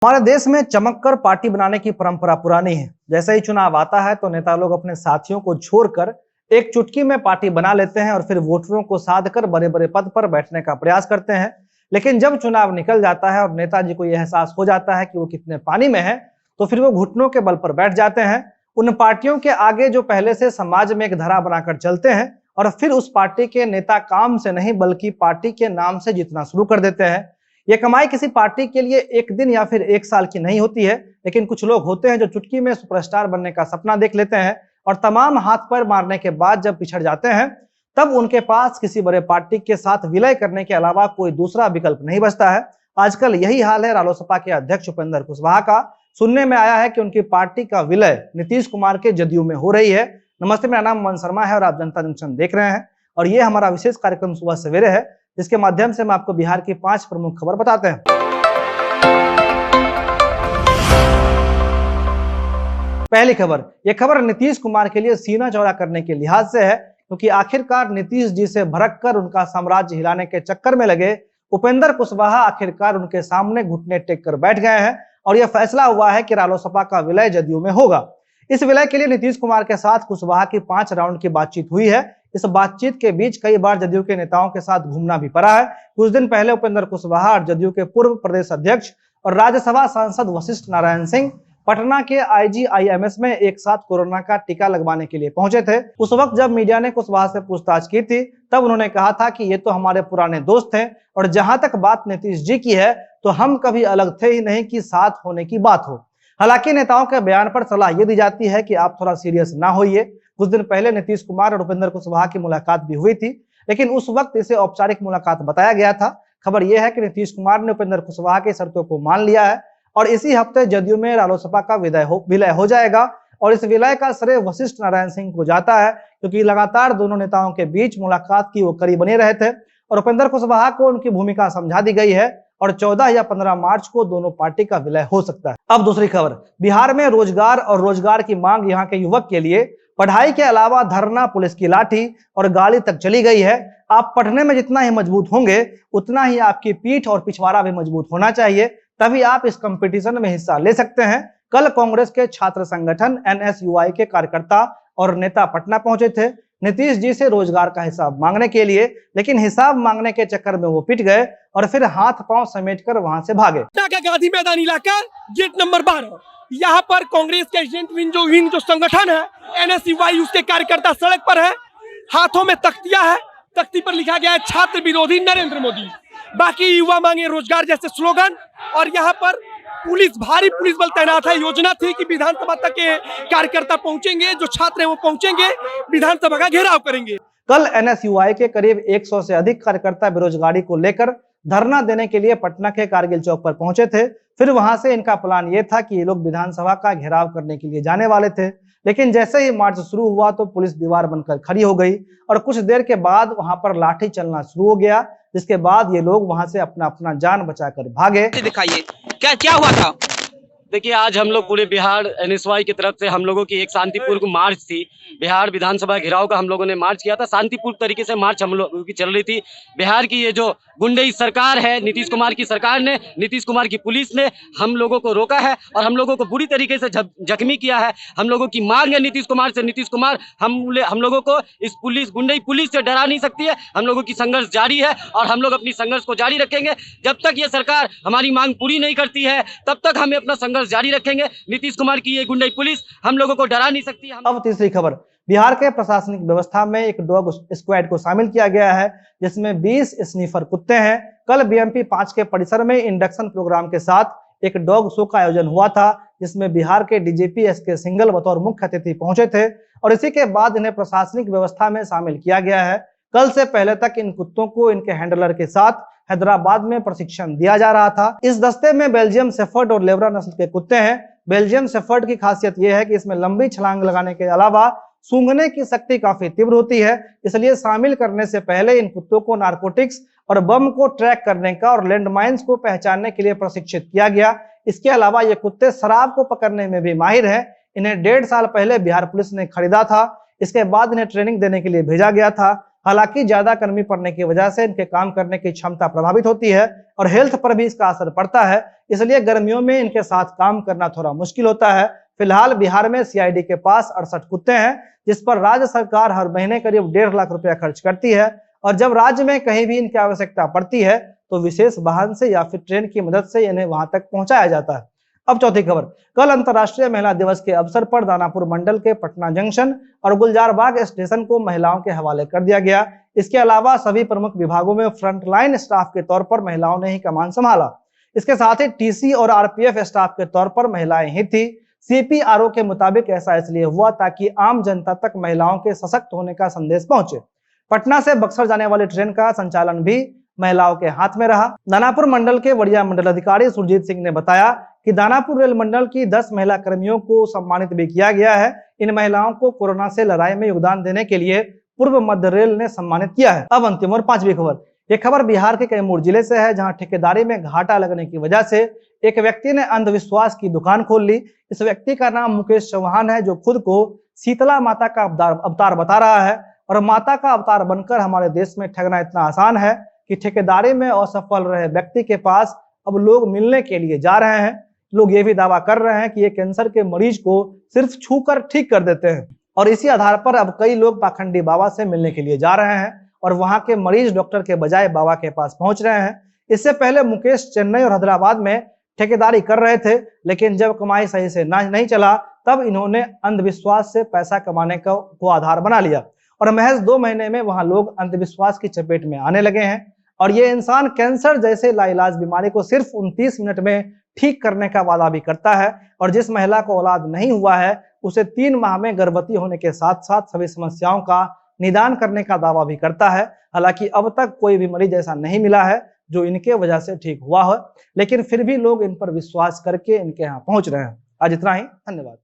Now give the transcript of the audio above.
हमारे देश में चमक कर पार्टी बनाने की परंपरा पुरानी है। जैसे ही चुनाव आता है तो नेता लोग अपने साथियों को छोड़कर एक चुटकी में पार्टी बना लेते हैं और फिर वोटरों को साध कर बड़े बड़े पद पर बैठने का प्रयास करते हैं। लेकिन जब चुनाव निकल जाता है और नेताजी को यह एहसास हो जाता है कि वो कितने पानी में है, तो फिर वो घुटनों के बल पर बैठ जाते हैं उन पार्टियों के आगे जो पहले से समाज में एक धरा बनाकर चलते हैं, और फिर उस पार्टी के नेता काम से नहीं बल्कि पार्टी के नाम से जीतना शुरू कर देते हैं। ये कमाई किसी पार्टी के लिए एक दिन या फिर एक साल की नहीं होती है, लेकिन कुछ लोग होते हैं जो चुटकी में सुपरस्टार बनने का सपना देख लेते हैं और तमाम हाथ पैर मारने के बाद जब पिछड़ जाते हैं तब उनके पास किसी बड़े पार्टी के साथ विलय करने के अलावा कोई दूसरा विकल्प नहीं बचता है। आजकल यही हाल है रालोसपा के अध्यक्ष उपेंद्र कुशवाहा का। सुनने में आया है कि उनकी पार्टी का विलय नीतीश कुमार के जदयू में हो रही है। नमस्ते, मेरा नाम मन शर्मा है और आप जनता जंक्शन देख रहे हैं और ये हमारा विशेष कार्यक्रम सुबह सवेरे है, जिसके माध्यम से हम आपको बिहार की 5 प्रमुख खबर बताते हैं। पहली खबर, यह खबर नीतीश कुमार के लिए सीना चौड़ा करने के लिहाज से है, क्योंकि आखिरकार नीतीश जी से भड़क कर उनका साम्राज्य हिलाने के चक्कर में लगे उपेंद्र कुशवाहा आखिरकार उनके सामने घुटने टेक कर बैठ गए हैं और यह फैसला हुआ है कि रालोसपा का विलय जदयू में होगा। इस विलय के लिए नीतीश कुमार के साथ कुशवाहा की 5 राउंड की बातचीत हुई है। इस बातचीत के बीच कई बार जदयू के नेताओं के साथ घूमना भी पड़ा है। कुछ दिन पहले उपेंद्र कुशवाहा और जदयू के पूर्व प्रदेश अध्यक्ष और राज्यसभा सांसद वशिष्ठ नारायण सिंह पटना के IGIMS में एक साथ कोरोना का टीका लगवाने के लिए पहुंचे थे। उस वक्त जब मीडिया ने कुशवाहा से पूछताछ की थी तब उन्होंने कहा था कि ये तो हमारे पुराने दोस्त हैं और जहां तक बात नीतीश जी की है तो हम कभी अलग थे ही नहीं कि साथ होने की बात हो। हालांकि नेताओं के बयान पर सलाह ये दी जाती है कि आप थोड़ा सीरियस ना होइए। कुछ दिन पहले नीतीश कुमार और उपेंद्र कुशवाहा की मुलाकात भी हुई थी, लेकिन उस वक्त इसे औपचारिक मुलाकात बताया गया था। खबर यह है कि नीतीश कुमार ने उपेंद्र कुशवाहा की शर्तों को मान लिया है और इसी हफ्ते जदयू में रालोसपा का विलय हो जाएगा और इस विलय का श्रेय वशिष्ठ नारायण सिंह को जाता है, क्योंकि लगातार दोनों नेताओं के बीच मुलाकात की वो कड़ी बने रहे थे और उपेंद्र कुशवाहा को उनकी भूमिका समझा दी गई है और 14 या 15 मार्च को दोनों पार्टी का विलय हो सकता है। अब दूसरी खबर, बिहार में रोजगार और रोजगार की मांग यहाँ के युवक के लिए पढ़ाई के अलावा धरना, पुलिस की लाठी और गाली तक चली गई है। आप पढ़ने में जितना ही मजबूत होंगे उतना ही आपकी पीठ और पिछवाड़ा भी मजबूत होना चाहिए, तभी आप इस कंपटीशन में हिस्सा ले सकते हैं। कल कांग्रेस के छात्र संगठन NSUI के कार्यकर्ता और नेता पटना पहुंचे थे नीतीश जी से रोजगार का हिसाब मांगने के लिए, लेकिन हिसाब मांगने के चक्कर में वो पिट गए और फिर हाथ पांव समेटकर वहां से भागे। गांधी मैदान इलाका गेट नंबर 12, यहाँ पर कांग्रेस के एजेंट विंग जो संगठन है NSUI, उसके कार्यकर्ता सड़क पर है, हाथों में तख्तियां है, तख्ती पर लिखा गया है छात्र विरोधी नरेंद्र मोदी, बाकी युवा मांगे रोजगार जैसे स्लोगन। और यहाँ पर भारी पुलिस बल तैनात है। योजना थी कि विधानसभा तक के कार्यकर्ता पहुंचेंगे, जो छात्र हैं वो पहुंचेंगे, विधानसभा का घेराव करेंगे। कल NSUI के करीब 100 से अधिक कार्यकर्ता बेरोजगारी को लेकर धरना देने के लिए पटना के कारगिल चौक पर पहुंचे थे। फिर वहां से इनका प्लान ये था कि ये लोग विधानसभा का घेराव करने के लिए जाने वाले थे, लेकिन जैसे ही मार्च शुरू हुआ तो पुलिस दीवार बनकर खड़ी हो गई और कुछ देर के बाद वहां पर लाठी चलना शुरू हो गया, जिसके बाद ये लोग वहां से अपना जान बचाकर भागे। दिखाइए क्या हुआ था। देखिए, आज हम लोग पूरे बिहार NSUI की तरफ से हम लोगों की एक शांतिपूर्ण मार्च थी। बिहार विधानसभा घेराव का हम लोगों ने मार्च किया था। शांतिपूर्ण तरीके से मार्च हम लोगों की चल रही थी। बिहार की ये जो गुंडई सरकार है, नीतीश कुमार की सरकार ने, नीतीश कुमार की पुलिस ने हम लोगों को रोका है और हम लोगों को बुरी तरीके से जख्मी किया है। हम लोगों की मांग है नीतीश कुमार से, नीतीश कुमार हम लोगों को इस गुंडई पुलिस से डरा नहीं सकती है। हम लोगों की संघर्ष जारी है और हम लोग अपनी संघर्ष को जारी रखेंगे। जब तक ये सरकार हमारी मांग पूरी नहीं करती है तब तक हमें अपना संघर्ष जारी रखेंगे। नीतीश कुमार की ये गुंडई पुलिस हम लोगों को डरा नहीं सकती। अब तीसरी खबर, बिहार के प्रशासनिक व्यवस्था में एक डॉग स्क्वाड को शामिल किया गया है, जिसमें 20 स्नीफर कुत्ते हैं। कल BMP 5 के परिसर में इंडक्शन प्रोग्राम के साथ एक डॉग शो का आयोजन हुआ था, जिसमें बिहार के DGP SK सिंघल बतौर मुख्य अतिथि पहुंचे थे और इसी के बाद इन्हें प्रशासनिक व्यवस्था में शामिल किया गया है। कल से पहले तक इन कुत्तों को इनके हैंडलर के साथ हैदराबाद में प्रशिक्षण दिया जा रहा था। इस दस्ते में बेल्जियम शेफर्ड और लेवरा नस्ल के कुत्ते हैं। बेल्जियम शेफर्ड की खासियत यह है कि इसमें लंबी छलांग लगाने के अलावा सूंघने की शक्ति काफी तीव्र होती है, इसलिए शामिल करने से पहले इन कुत्तों को नारकोटिक्स और बम को ट्रैक करने का और लैंडमाइंस को पहचानने के लिए प्रशिक्षित किया गया। इसके अलावा ये कुत्ते शराब को पकड़ने में भी माहिर हैं। इन्हें 1.5 साल पहले बिहार पुलिस ने खरीदा था। इसके बाद इन्हें ट्रेनिंग देने के लिए भेजा गया था। हालांकि ज्यादा गर्मी पड़ने की वजह से इनके काम करने की क्षमता प्रभावित होती है और हेल्थ पर भी इसका असर पड़ता है, इसलिए गर्मियों में इनके साथ काम करना थोड़ा मुश्किल होता है। फिलहाल बिहार में सीआईडी के पास 68 कुत्ते हैं, जिस पर राज्य सरकार हर महीने करीब 1.5 लाख रुपया खर्च करती है और जब राज्य में कहीं भी इनकी आवश्यकता पड़ती है तो विशेष वाहन से या फिर ट्रेन की मदद से इन्हें वहां तक पहुंचाया जाता है। अब चौथी खबर, कल अंतर्राष्ट्रीय महिला दिवस के अवसर पर दानापुर मंडल के पटना जंक्शन और गुलजारबाग स्टेशन को महिलाओं के हवाले कर दिया गया। इसके अलावा सभी प्रमुख विभागों में फ्रंटलाइन स्टाफ के तौर पर महिलाओं ने ही कमान संभाला। इसके साथ ही टीसी और आरपीएफ स्टाफ के तौर पर महिलाएं ही थी। सीपीआरओ के मुताबिक ऐसा इसलिए हुआ ताकि आम जनता तक महिलाओं के सशक्त होने का संदेश पहुंचे। पटना से बक्सर जाने वाली ट्रेन का संचालन भी महिलाओं के हाथ में रहा। दानापुर मंडल के वरीय मंडल अधिकारी सुरजीत सिंह ने बताया कि दानापुर रेल मंडल की 10 महिला कर्मियों को सम्मानित भी किया गया है। इन महिलाओं को कोरोना से लड़ाई में योगदान देने के लिए पूर्व मध्य रेल ने सम्मानित किया है। अब अंतिम और पांचवी खबर, ये खबर बिहार के कैमूर जिले से है, जहां ठेकेदारी में घाटा लगने की वजह से एक व्यक्ति ने अंधविश्वास की दुकान खोल ली। इस व्यक्ति का नाम मुकेश चौहान है, जो खुद को शीतला माता का अवतार बता रहा है और माता का अवतार बनकर हमारे देश में ठगना इतना आसान है कि ठेकेदारी में असफल रहे व्यक्ति के पास अब लोग मिलने के लिए जा रहे हैं। लोग ये भी दावा कर रहे हैं कि ये कैंसर के मरीज को सिर्फ छूकर ठीक कर देते हैं और इसी आधार पर अब कई लोग पाखंडी बाबा से मिलने के लिए जा रहे हैं और वहां के मरीज डॉक्टर के बजाय बाबा के पास पहुंच रहे हैं। इससे पहले मुकेश चेन्नई और हैदराबाद में ठेकेदारी कर रहे थे, लेकिन जब कमाई सही से नहीं चला तब इन्होंने अंधविश्वास से पैसा कमाने को आधार बना लिया और महज 2 महीने में वहां लोग अंधविश्वास की चपेट में आने लगे हैं और ये इंसान कैंसर जैसे लाइलाज बीमारी को सिर्फ 29 मिनट में ठीक करने का वादा भी करता है और जिस महिला को औलाद नहीं हुआ है उसे 3 माह में गर्भवती होने के साथ साथ सभी समस्याओं का निदान करने का दावा भी करता है। हालांकि अब तक कोई भी मरीज ऐसा नहीं मिला है जो इनके वजह से ठीक हुआ हो, लेकिन फिर भी लोग इन पर विश्वास करके इनके यहाँ पहुंच रहे हैं। आज इतना ही, धन्यवाद।